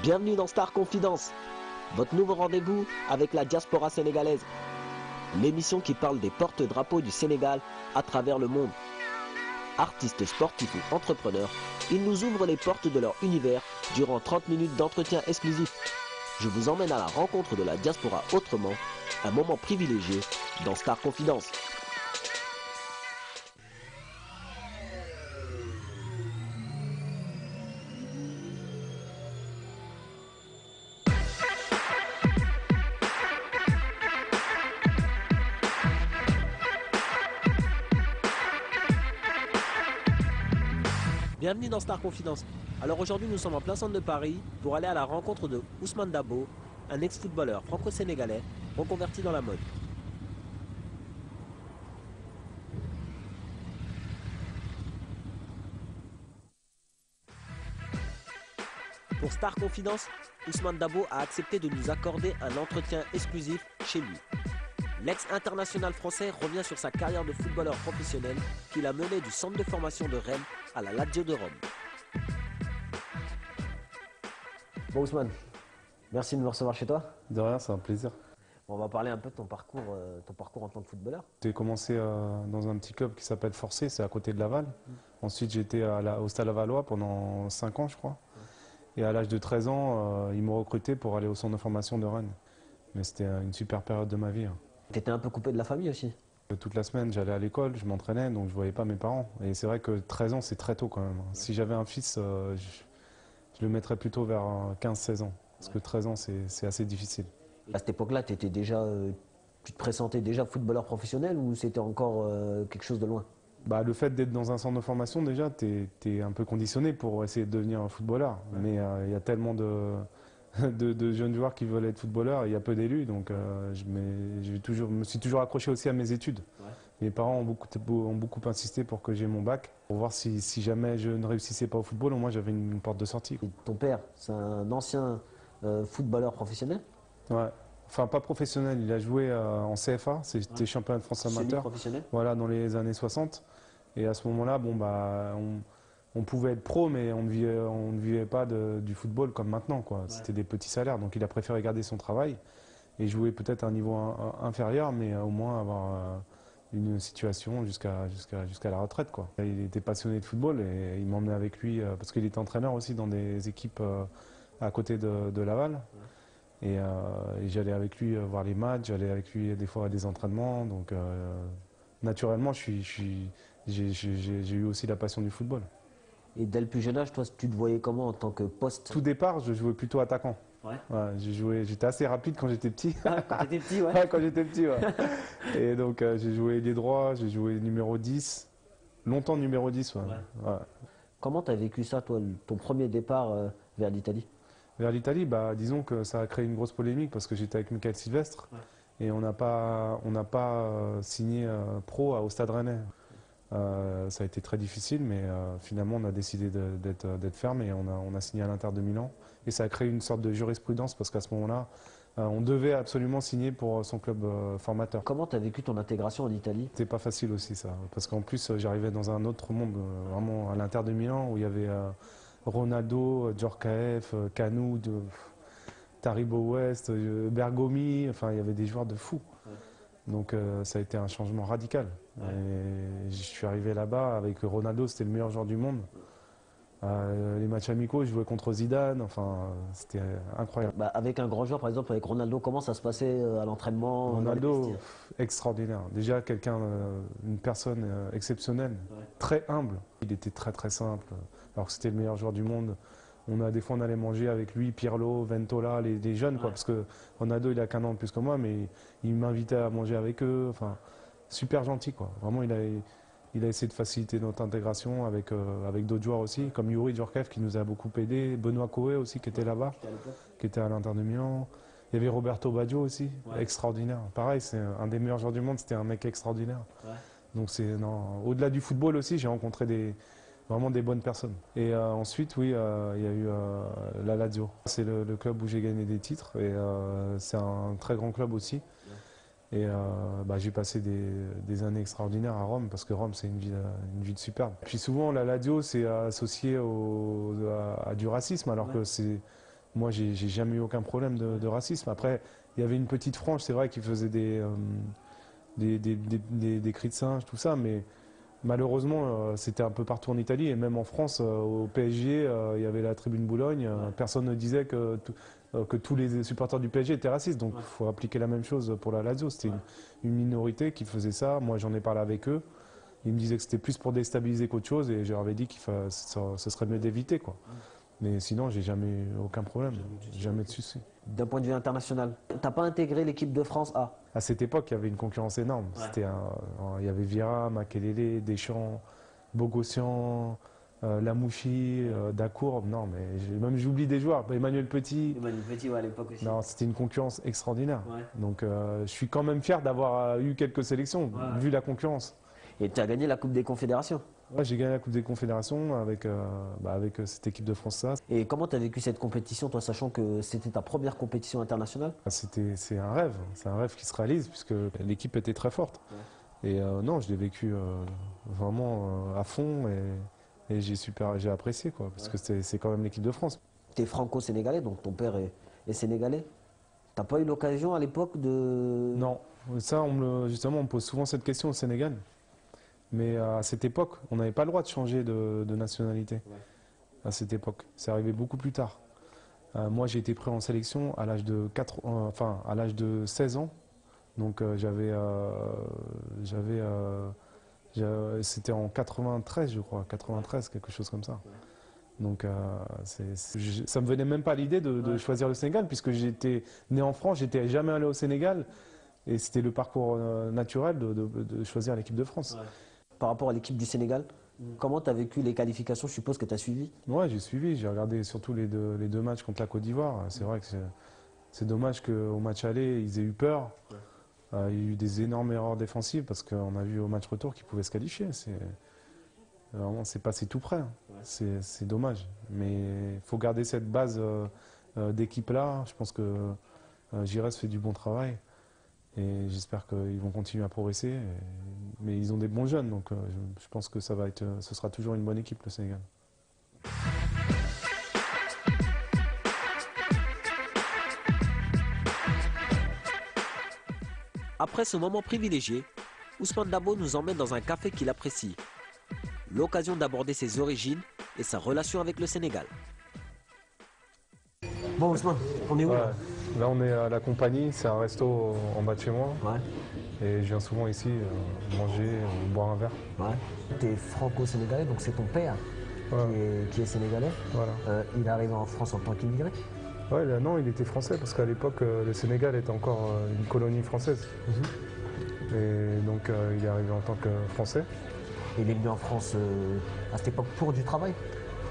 Bienvenue dans Star Confidence, votre nouveau rendez-vous avec la diaspora sénégalaise. L'émission qui parle des porte-drapeaux du Sénégal à travers le monde. Artistes, sportifs ou entrepreneurs, ils nous ouvrent les portes de leur univers durant 30 minutes d'entretien exclusif. Je vous emmène à la rencontre de la diaspora autrement, un moment privilégié dans Star Confidence. Bienvenue dans Star Confidence. Alors aujourd'hui nous sommes en plein centre de Paris pour aller à la rencontre de Ousmane Dabo, un ex-footballeur franco-sénégalais reconverti dans la mode. Pour Star Confidence, Ousmane Dabo a accepté de nous accorder un entretien exclusif chez lui. L'ex-international français revient sur sa carrière de footballeur professionnel qu'il a menée du centre de formation de Rennes à la Lazio de Rome. Bon Ousmane, merci de me recevoir chez toi. De rien, c'est un plaisir. On va parler un peu de ton parcours en tant que footballeur. J'ai commencé dans un petit club qui s'appelle Forcé, c'est à côté de Laval. Ensuite, j'étais au Stade Lavallois pendant 5 ans, je crois. Et à l'âge de 13 ans, ils m'ont recruté pour aller au centre de formation de Rennes. Mais c'était une super période de ma vie. Tu étais un peu coupé de la famille aussi. Toute la semaine, j'allais à l'école, je m'entraînais, donc je ne voyais pas mes parents. Et c'est vrai que 13 ans, c'est très tôt quand même. Si j'avais un fils, je le mettrais plutôt vers 15-16 ans. Parce que 13 ans, c'est assez difficile. À cette époque-là, tu te pressentais déjà footballeur professionnel ou c'était encore quelque chose de loin? Le fait d'être dans un centre de formation, déjà, tu es un peu conditionné pour essayer de devenir un footballeur. Ouais. Mais il y a tellement de jeunes joueurs qui veulent être footballeurs, il y a peu d'élus, donc je me suis toujours accroché aussi à mes études. Ouais. Mes parents ont beaucoup insisté pour que j'ai mon bac, pour voir si jamais je ne réussissais pas au football, au moins j'avais une porte de sortie. Et ton père, c'est un ancien footballeur professionnel? Ouais. Enfin, pas professionnel, il a joué en CFA, c'était championnat de France amateur. Semi-professionnel. Voilà, dans les années 60. Et à ce moment-là, on pouvait être pro, mais on ne vivait pas du football comme maintenant, quoi. Ouais. C'était des petits salaires, donc il a préféré garder son travail et jouer peut-être à un niveau inférieur, mais au moins avoir une situation jusqu'à la retraite, quoi. Il était passionné de football et il m'emmenait avec lui, parce qu'il était entraîneur aussi dans des équipes à côté de Laval. Ouais. Et j'allais avec lui voir les matchs, j'allais avec lui des fois à des entraînements, donc naturellement j'ai eu aussi la passion du football. Et dès le plus jeune âge, toi, tu te voyais comment en tant que poste? Tout départ, je jouais plutôt attaquant. Ouais. Ouais, j'étais assez rapide quand j'étais petit. Ah, quand t'étais petit, ouais. Ouais, quand j'étais petit, ouais. Et donc j'ai joué ailier droit, j'ai joué numéro 10. Longtemps numéro 10, ouais. Ouais. Ouais. Comment t'as vécu ça, toi, ton premier départ vers l'Italie? Vers l'Italie, disons que ça a créé une grosse polémique parce que j'étais avec Michael Sylvestre. Ouais. Et on n'a pas signé pro au Stade Rennais. Ça a été très difficile, mais finalement on a décidé d'être ferme et on a signé à l'Inter de Milan. Et ça a créé une sorte de jurisprudence parce qu'à ce moment-là, on devait absolument signer pour son club formateur. Comment tu as vécu ton intégration en Italie? C'était pas facile aussi ça, parce qu'en plus j'arrivais dans un autre monde, vraiment à l'Inter de Milan où il y avait Ronaldo, Djorkaeff, Kanou, Taribo West, Bergomi, enfin il y avait des joueurs de fous. Ouais. Donc ça a été un changement radical. Ouais. Et je suis arrivé là-bas avec Ronaldo, c'était le meilleur joueur du monde. Les matchs amicaux, je jouais contre Zidane, enfin c'était incroyable. Avec un grand joueur, par exemple avec Ronaldo, comment ça se passait à l'entraînement? Ronaldo, extraordinaire. Déjà une personne exceptionnelle, ouais. Très humble. Il était très très simple, alors que c'était le meilleur joueur du monde. Des fois on allait manger avec lui, Pirlo, Ventola, les jeunes, ouais. Quoi, parce que Ronaldo il a qu'un an de plus que moi, mais il m'invitait à manger avec eux, enfin super gentil, quoi. Vraiment il a essayé de faciliter notre intégration avec d'autres joueurs aussi, comme Youri Djorkaeff qui nous a beaucoup aidé, Benoît Coé aussi qui était là-bas, qui était à l'Inter de Milan. Il y avait Roberto Baggio aussi, ouais. Extraordinaire. Pareil, c'est un des meilleurs joueurs du monde, c'était un mec extraordinaire. Ouais. Donc au-delà du football aussi, j'ai rencontré vraiment des bonnes personnes. Et ensuite, oui, il y a eu la Lazio. C'est le club où j'ai gagné des titres et c'est un très grand club aussi. Ouais. Et j'ai passé des années extraordinaires à Rome parce que Rome, c'est une ville superbe. Puis souvent, la Lazio, c'est associé à du racisme alors que Moi, j'ai jamais eu aucun problème de racisme. Après, il y avait une petite frange, c'est vrai, qui faisait des cris de singe, tout ça, mais malheureusement, c'était un peu partout en Italie et même en France, au PSG, il y avait la tribune Boulogne. Personne ne disait que tous les supporters du PSG étaient racistes. Donc, il faut appliquer la même chose pour la Lazio. C'était une minorité qui faisait ça. Moi, j'en ai parlé avec eux. Ils me disaient que c'était plus pour déstabiliser qu'autre chose et je leur avais dit que ce serait mieux d'éviter, quoi. Mais sinon, j'ai jamais eu aucun problème, jamais de souci. D'un point de vue international, t'as pas intégré l'équipe de France A? À cette époque, il y avait une concurrence énorme. Il y avait Vieira, Makelele, Deschamps, Bogossian, Lamouchi, Dacour. Non, mais j'oublie des joueurs. Emmanuel Petit. Emmanuel Petit, ouais, à l'époque aussi. Non, c'était une concurrence extraordinaire. Ouais. Donc, je suis quand même fier d'avoir eu quelques sélections, vu la concurrence. Et tu as gagné la Coupe des Confédérations. Ouais, j'ai gagné la Coupe des Confédérations avec cette équipe de France A. Et comment tu as vécu cette compétition, toi, sachant que c'était ta première compétition internationale? C'est un rêve qui se réalise puisque l'équipe était très forte. Ouais. Et non, je l'ai vécu vraiment à fond et j'ai apprécié, quoi, parce que c'est quand même l'équipe de France. Tu es franco-sénégalais, donc ton père est sénégalais. T'as pas eu l'occasion à l'époque de... Non, ça justement on me pose souvent cette question au Sénégal. Mais à cette époque, on n'avait pas le droit de changer de nationalité. Ouais. À cette époque, c'est arrivé beaucoup plus tard. Moi, j'ai été pris en sélection à l'âge de 16 ans. Donc c'était en 93, je crois, 93, quelque chose comme ça. Ouais. Donc ça me venait même pas à l'idée de choisir le Sénégal, puisque j'étais né en France, j'étais jamais allé au Sénégal, et c'était le parcours naturel de choisir l'équipe de France. Ouais. Par rapport à l'équipe du Sénégal, comment tu as vécu les qualifications? Je suppose que tu as suivi. Oui, j'ai suivi. J'ai regardé surtout les deux matchs contre la Côte d'Ivoire. C'est vrai que c'est dommage qu'au match aller, ils aient eu peur. Ouais. Il y a eu des énormes erreurs défensives parce qu'on a vu au match retour qu'ils pouvaient se qualifier. C'est passé tout près. Ouais. C'est dommage. Mais il faut garder cette base d'équipe-là. Je pense que Giresse fait du bon travail. Et j'espère qu'ils vont continuer à progresser. Mais ils ont des bons jeunes, donc je pense que ce sera toujours une bonne équipe, le Sénégal. Après ce moment privilégié, Ousmane Dabo nous emmène dans un café qu'il apprécie. L'occasion d'aborder ses origines et sa relation avec le Sénégal. Bon Ousmane, on est où là ? Là, on est à la compagnie, c'est un resto en bas de chez moi. Ouais. Et je viens souvent ici manger, boire un verre. Ouais. Tu es franco-sénégalais, donc c'est ton père qui est sénégalais. Voilà. Il est arrivé en France en tant qu'immigré? Ouais, non, il était français parce qu'à l'époque, le Sénégal était encore une colonie française. Et donc, il est arrivé en tant que français. Et il est venu en France à cette époque pour du travail?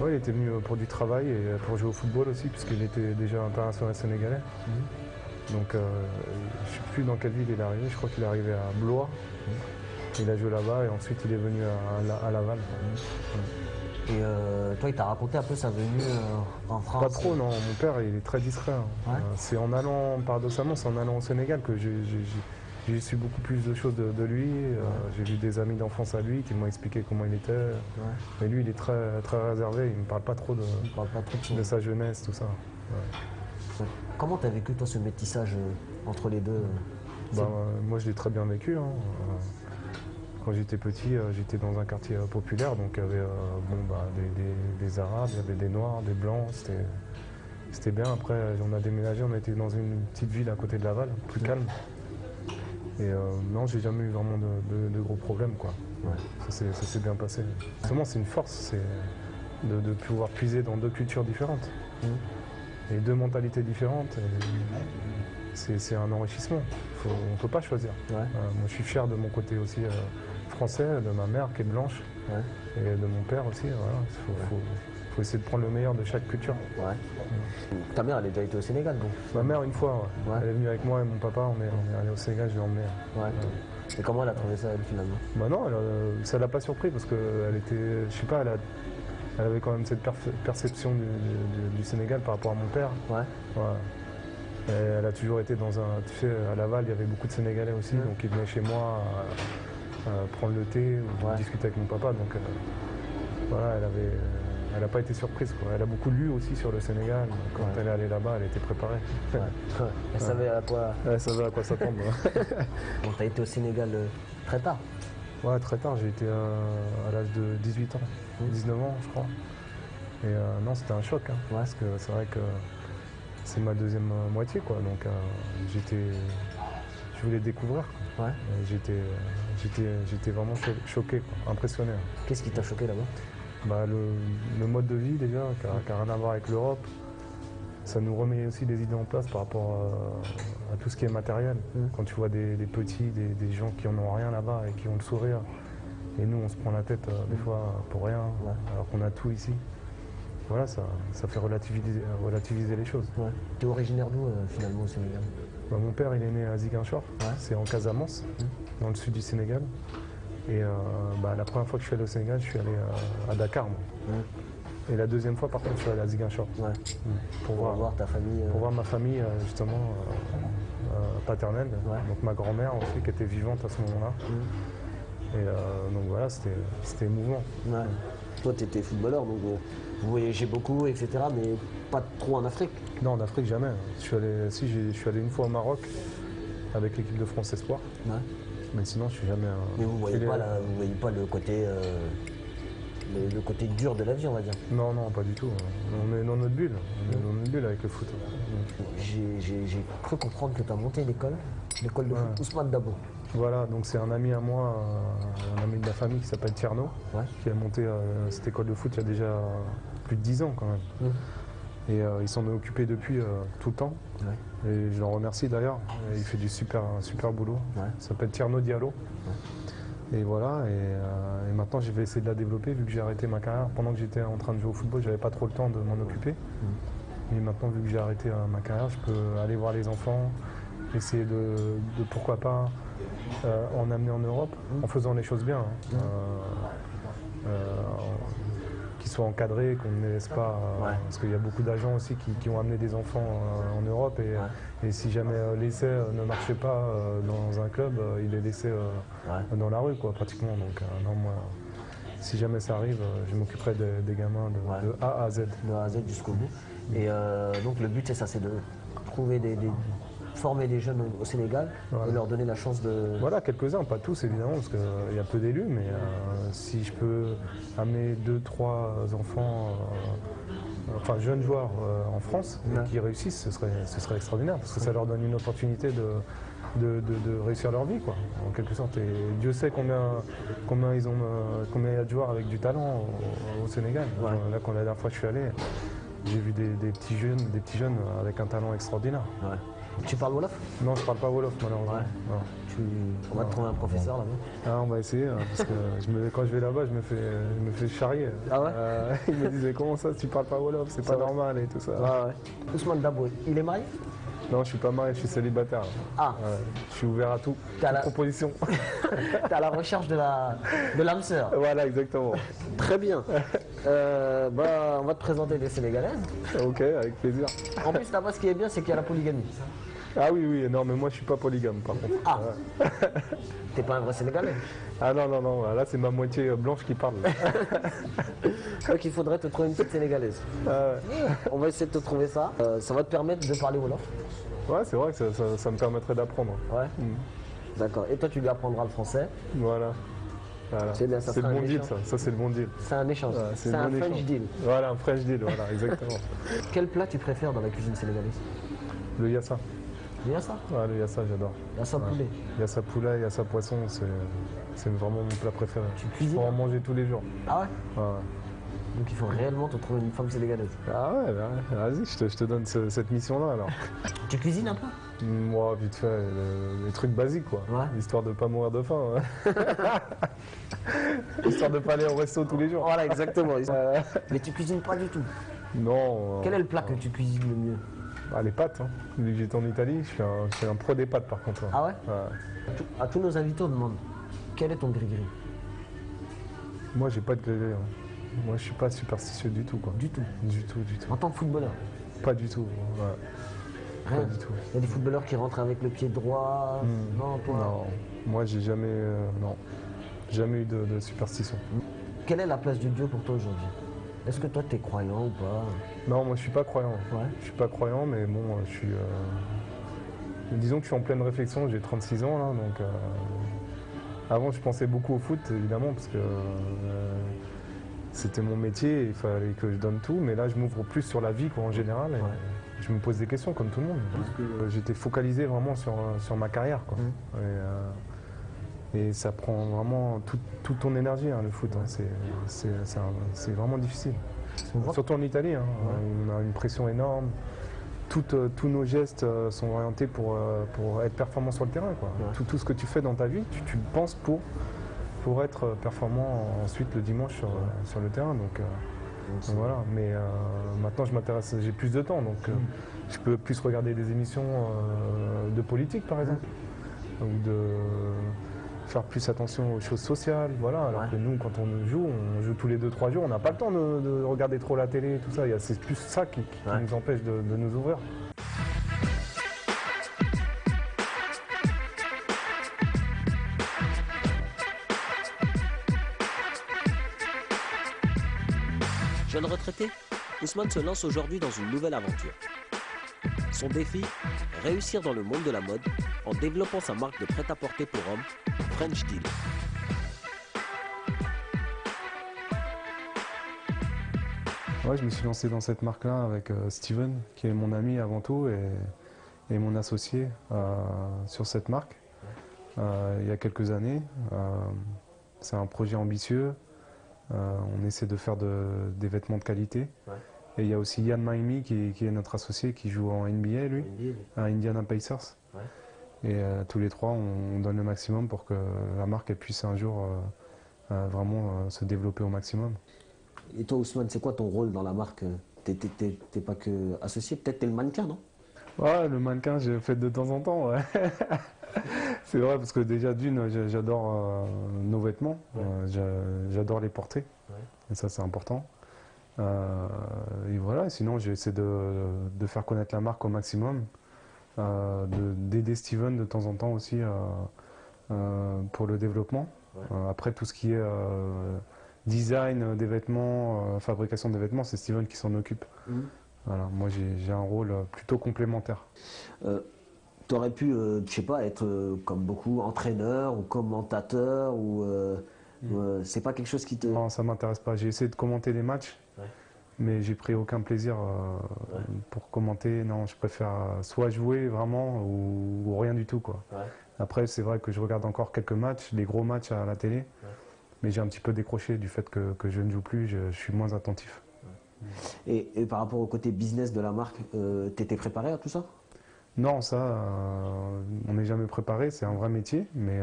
Oui, il était venu pour du travail et pour jouer au football aussi, puisqu'il était déjà international sénégalais. Donc, je ne sais plus dans quelle ville il est arrivé, je crois qu'il est arrivé à Blois. Il a joué là-bas et ensuite il est venu à Laval. Et toi, il t'a raconté un peu sa venue en France? Pas trop, non. Mon père, il est très discret. Ouais. C'est en allant, paradoxalement, c'est en allant au Sénégal que j'ai su beaucoup plus de choses de lui. J'ai vu des amis d'enfance à lui qui m'ont expliqué comment il était. Ouais. Mais lui, il est très, très réservé. Il ne me parle pas trop de sa jeunesse, tout ça. Ouais. Comment tu as vécu, toi, ce métissage entre les deux? Moi, je l'ai très bien vécu. Quand j'étais petit, j'étais dans un quartier populaire. Donc, il y avait des Arabes, il y avait des Noirs, des Blancs. C'était bien. Après, on a déménagé. On était dans une petite ville à côté de Laval, plus calme. Et non, j'ai jamais eu vraiment de gros problèmes, quoi. Ouais. Ça s'est bien passé. Justement, c'est une force, c'est de pouvoir puiser dans deux cultures différentes. Et deux mentalités différentes. C'est un enrichissement. On ne peut pas choisir. Ouais. Moi, je suis fier de mon côté aussi français, de ma mère qui est blanche, et de mon père aussi. Voilà. Faut essayer de prendre le meilleur de chaque culture. Ouais. Ta mère, elle a déjà été au Sénégal, donc? Ma mère, une fois, elle est venue avec moi et mon papa, on est allé au Sénégal, je l'ai emmené. Et comment elle a trouvé ça, elle, finalement? Non, ça l'a pas surpris parce qu'elle était, je sais pas, elle avait quand même cette perception du Sénégal par rapport à mon père. Et elle a toujours été dans un... Tu sais, à Laval, il y avait beaucoup de Sénégalais aussi, donc ils venaient chez moi prendre le thé ou discuter avec mon papa. Donc voilà, elle n'a pas été surprise, quoi. Elle a beaucoup lu aussi sur le Sénégal. Quand elle est allée là-bas, elle était préparée. Elle savait à quoi... Elle savait à quoi s'attendre. Bon, tu as été au Sénégal très tard. Ouais, très tard, j'ai été à l'âge de 18 ans, 19 ans je crois. Et non, c'était un choc, hein, parce que c'est vrai que c'est ma deuxième moitié, quoi. Donc je voulais découvrir, quoi. Ouais. J'étais vraiment choqué, quoi, impressionné. Qu'est-ce qui t'a choqué là-bas? Bah, le mode de vie déjà, qui n'a rien à voir avec l'Europe. Ça nous remet aussi des idées en place par rapport à tout ce qui est matériel. Quand tu vois des petits, des gens qui en ont rien là-bas et qui ont le sourire, et nous on se prend la tête des fois pour rien, alors qu'on a tout ici. Voilà, ça fait relativiser les choses. Ouais. Tu es originaire d'où finalement au Sénégal? Bah, mon père il est né à Ziguinchor, c'est en Casamance, dans le sud du Sénégal. Et bah, la première fois que je suis allé au Sénégal, je suis allé à Dakar. Moi. Et la deuxième fois, par contre, je suis allé à Ziguinchor. Pour voir ta famille. Pour voir ma famille, justement, paternelle. Donc ma grand-mère aussi, qui était vivante à ce moment-là. Et donc voilà, c'était émouvant. Ouais. Toi, tu étais footballeur, donc vous voyagez beaucoup, etc., mais pas trop en Afrique? Non, en Afrique, jamais. Je suis allé une fois au Maroc avec l'équipe de France Espoir. Ouais. Mais sinon, je suis jamais... Mais vous ne voyez pas le côté... Le côté dur de la vie, on va dire. Non, non, pas du tout. On est dans notre bulle. On est dans notre bulle avec le foot. J'ai cru comprendre que tu as monté l'école de foot Ousmane Dabo. Voilà, donc c'est un ami à moi, un ami de la famille qui s'appelle Tierno, qui a monté cette école de foot il y a déjà plus de 10 ans quand même. Et il s'en est occupé depuis tout le temps. Et je l'en remercie d'ailleurs. Il fait un super boulot. Il s'appelle Tierno Diallo. Et voilà, et maintenant je vais essayer de la développer vu que j'ai arrêté ma carrière. Pendant que j'étais en train de jouer au football, j'avais pas trop le temps de m'en occuper. Mais maintenant, vu que j'ai arrêté ma carrière, je peux aller voir les enfants, essayer de pourquoi pas en amener en Europe, en faisant les choses bien. Qu'ils soient encadrés, qu'on ne les laisse pas. Parce qu'il y a beaucoup d'agents aussi qui ont amené des enfants en Europe et si jamais l'essai ne marchait pas dans un club, il les laissait dans la rue, quoi, pratiquement. Donc non, moi, si jamais ça arrive, je m'occuperai des gamins de A à Z. De A à Z jusqu'au bout. Et donc le but c'est ça, c'est de trouver former des jeunes au Sénégal et leur donner la chance de... Voilà, quelques-uns, pas tous évidemment, parce qu'il y a peu d'élus, mais si je peux amener 2-3 enfants, enfin jeunes joueurs en France, et qui réussissent, ce serait extraordinaire, parce que ça leur donne une opportunité de réussir leur vie, quoi, en quelque sorte. Et Dieu sait combien il y a de joueurs avec du talent au Sénégal. Là, quand la dernière fois que je suis allé, j'ai vu des petits jeunes avec un talent extraordinaire. Tu parles Wolof? Non, je parle pas Wolof malheureusement. On va te trouver un professeur là-bas. Ah, on va essayer, parce que quand je vais là-bas, je me fais charrier. Ah ouais? Ils me disaient comment ça, tu parles pas Wolof, c'est pas normal et tout ça. Ousmane Dabo, il est marié? Non, je suis pas marié, je suis célibataire. Ah. Je suis ouvert à toute proposition. T'es à la recherche de l'âme sœur. Voilà, exactement. Très bien. On va te présenter les Sénégalaises. Ok, avec plaisir. En plus, là-bas, ce qui est bien, c'est qu'il y a la polygamie. Ah oui, non, mais moi je suis pas polygame par contre. Ah. T'es pas un vrai Sénégalais? Ah non, là c'est ma moitié blanche qui parle. Donc il faudrait te trouver une petite Sénégalaise. On va essayer de te trouver ça. Ça va te permettre de parler Wolof. Ouais, c'est vrai que ça me permettrait d'apprendre. Ouais. D'accord. Et toi, tu lui apprendras le français. Voilà. C'est bien, ça c'est le bon deal, ça c'est le bon deal. C'est un échange. C'est un French deal. Voilà, un French deal, voilà, exactement. Quel plat tu préfères dans la cuisine sénégalaise? Le yassa. Le yassa? Ouais, le yassa, j'adore. Yassa poulet? Yassa poulet, yassa poisson, c'est vraiment mon plat préféré. Tu cuisines? Pour en manger tous les jours. Ah ouais? Donc il faut réellement te trouver une femme sénégalaise. Ah ouais, vas-y, je te donne cette mission-là alors. Tu cuisines un peu? Moi, vite fait, les trucs basiques quoi. Histoire de pas mourir de faim. Histoire de pas aller au resto tous les jours. Voilà, exactement. Mais tu cuisines pas du tout? Non. Quel est le plat que tu cuisines le mieux? Les pâtes. Vu que j'étais en Italie, je suis un pro des pâtes par contre. Ah ouais? À tous nos invités, on demande quel est ton gris-gris? Moi, j'ai pas de gris-gris. Moi, je suis pas superstitieux du tout, quoi. Du tout? Du tout. En tant que footballeur? Pas du tout. Rien. Pas du tout. Il y a des footballeurs qui rentrent avec le pied droit. Non, toi? Non. Moi, j'ai jamais eu de superstition. Quelle est la place de Dieu pour toi aujourd'hui? Est-ce que toi, tu es croyant ou pas? Non, moi je suis pas croyant. Ouais. Je suis pas croyant, mais bon, je suis. Disons que je suis en pleine réflexion, j'ai 36 ans là, donc. Avant, je pensais beaucoup au foot, évidemment, parce que c'était mon métier, il fallait que je donne tout, mais là, je m'ouvre plus sur la vie, quoi, en général. Et je me pose des questions, comme tout le monde. Parce que j'étais focalisé vraiment sur ma carrière, quoi. Et ça prend vraiment toute ton énergie, hein, le foot. Hein. C'est vraiment difficile. Surtout en Italie, hein. On a une pression énorme. Tous nos gestes sont orientés pour être performant sur le terrain. Quoi. Tout ce que tu fais dans ta vie, tu le penses pour être performant ensuite le dimanche sur le terrain. Donc voilà. Mais maintenant, j'ai plus de temps, donc je peux plus regarder des émissions de politique, par exemple, ou de faire plus attention aux choses sociales, voilà. Alors que nous, quand on joue tous les 2-3 jours, on n'a pas le temps de regarder trop la télé, tout ça. C'est plus ça qui nous empêche de nous ouvrir. Jeune retraité, Ousmane se lance aujourd'hui dans une nouvelle aventure. Son défi, réussir dans le monde de la mode en développant sa marque de prêt-à-porter pour hommes, French Deal. Ouais, je me suis lancé dans cette marque-là avec Steven, qui est mon ami avant tout et mon associé sur cette marque il y a quelques années. C'est un projet ambitieux. On essaie de faire des vêtements de qualité. Et il y a aussi Ian Maimi qui est notre associé qui joue en NBA, lui, à Indiana Pacers. Et tous les trois, on donne le maximum pour que la marque elle puisse un jour vraiment se développer au maximum. Et toi, Ousmane, c'est quoi ton rôle dans la marque? T'es pas que associé, peut-être t'es le mannequin, non? Ouais, le mannequin, je le fais de temps en temps, ouais. C'est vrai, parce que déjà d'une, j'adore nos vêtements, j'adore les porter, et ça c'est important. Et voilà, sinon j'essaie de faire connaître la marque au maximum, d'aider Steven de temps en temps aussi pour le développement. Après tout ce qui est design des vêtements, fabrication des vêtements, c'est Steven qui s'en occupe. Voilà, moi j'ai un rôle plutôt complémentaire. Tu aurais pu, je sais pas, être comme beaucoup entraîneur ou commentateur ou c'est pas quelque chose qui te... Non, ça m'intéresse pas. J'ai essayé de commenter des matchs, mais j'ai pris aucun plaisir pour commenter. Non, je préfère soit jouer vraiment ou rien du tout, quoi. Après, c'est vrai que je regarde encore quelques matchs, les gros matchs à la télé, mais j'ai un petit peu décroché du fait que je ne joue plus, je suis moins attentif. Et par rapport au côté business de la marque, t'étais préparé à tout ça? Non, ça, on n'est jamais préparé, c'est un vrai métier, mais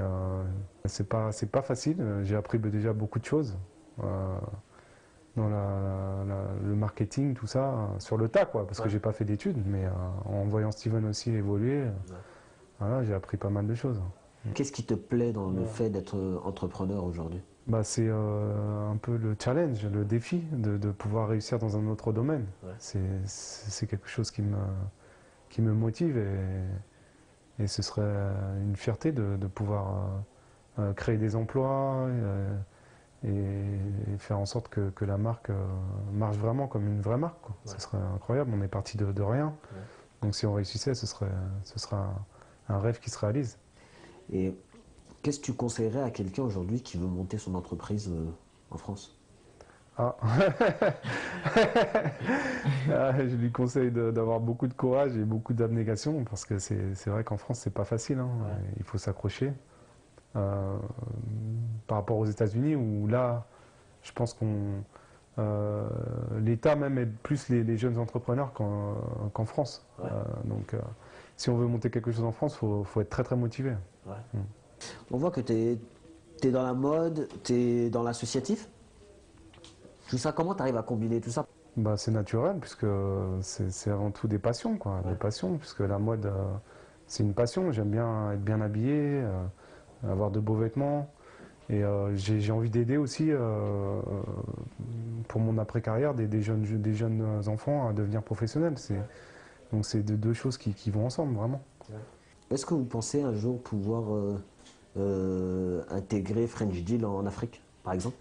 c'est pas facile. J'ai appris déjà beaucoup de choses dans le marketing, tout ça, sur le tas, quoi, parce que j'ai pas fait d'études, mais en voyant Steven aussi évoluer, voilà, j'ai appris pas mal de choses. Qu'est-ce qui te plaît dans le fait d'être entrepreneur aujourd'hui? Bah, c'est un peu le challenge, le défi de pouvoir réussir dans un autre domaine. C'est quelque chose qui me motive et ce serait une fierté de pouvoir créer des emplois et faire en sorte que la marque marche vraiment comme une vraie marque, quoi. Ce serait incroyable, on est parti de rien. Donc si on réussissait, ce sera un rêve qui se réalise. Et qu'est-ce que tu conseillerais à quelqu'un aujourd'hui qui veut monter son entreprise en France? Je lui conseille d'avoir beaucoup de courage et beaucoup d'abnégation parce que c'est vrai qu'en France c'est pas facile, hein. Il faut s'accrocher par rapport aux États-Unis où là je pense l'État même aide plus les jeunes entrepreneurs qu'en France. Donc si on veut monter quelque chose en France, faut être très très motivé. On voit que tu es dans la mode, tu es dans l'associatif. Tout ça, comment tu arrives à combiner tout ça? Bah, c'est naturel, puisque c'est avant tout des passions, quoi. Des passions, puisque la mode, c'est une passion. J'aime bien être bien habillé, avoir de beaux vêtements. Et j'ai envie d'aider aussi, pour mon après-carrière, des jeunes enfants à devenir professionnels. Donc c'est deux choses qui vont ensemble, vraiment. Est-ce que vous pensez un jour pouvoir intégrer French Deal en Afrique, par exemple?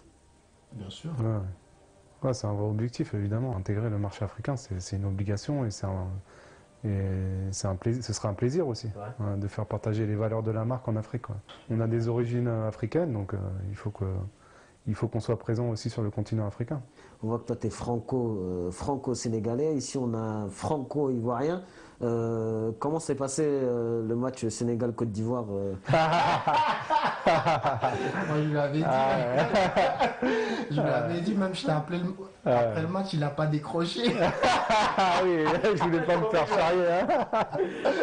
Bien sûr. Ouais. Ouais, c'est un vrai objectif, évidemment. Intégrer le marché africain, c'est une obligation et c'est un plaisir, ce sera un plaisir aussi de faire partager les valeurs de la marque en Afrique, quoi. On a des origines africaines, donc il faut qu'on soit présent aussi sur le continent africain. On voit que toi, tu es franco-sénégalais. Ici, on a franco-ivoirien. Comment s'est passé le match Sénégal-Côte d'Ivoire Moi, je lui avais dit. Je lui avais dit, même je t'ai appelé après le match, il n'a pas décroché. Ah oui, je voulais pas me faire charrier. Hein.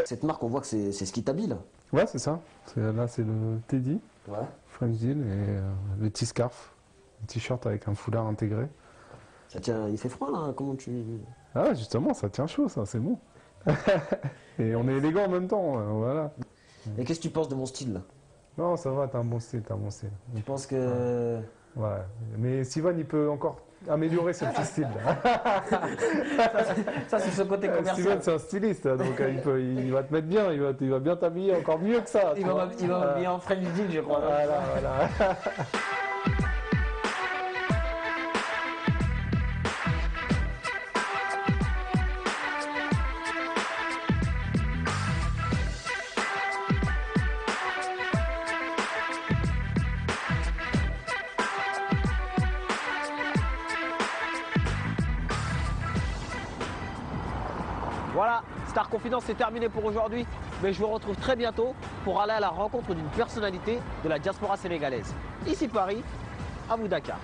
Cette marque, on voit que c'est ce qui t'habille, là. Ouais, c'est ça. Là, c'est le Teddy, Ouais. French Deal, et le petit scarf, un t-shirt avec un foulard intégré. Ça tient, il fait froid, là. Comment tu... Ah, justement, ça tient chaud, ça, c'est bon. Et on est élégant en même temps, voilà. Et qu'est-ce que tu penses de mon style, là? Non, ça va, t'as un bon style, t'as un bon style. Tu penses que... Ouais, mais Sivan, il peut encore améliorer ce petit style. Ça, c'est ce côté Sivan, commercial. c'est un styliste, donc il va te mettre bien, il va bien t'habiller encore mieux que ça. Il va m'habiller en French Deal, je crois. Voilà. Voilà, Star Confidence, c'est terminé pour aujourd'hui. Mais je vous retrouve très bientôt pour aller à la rencontre d'une personnalité de la diaspora sénégalaise. Ici Paris, à vous Dakar.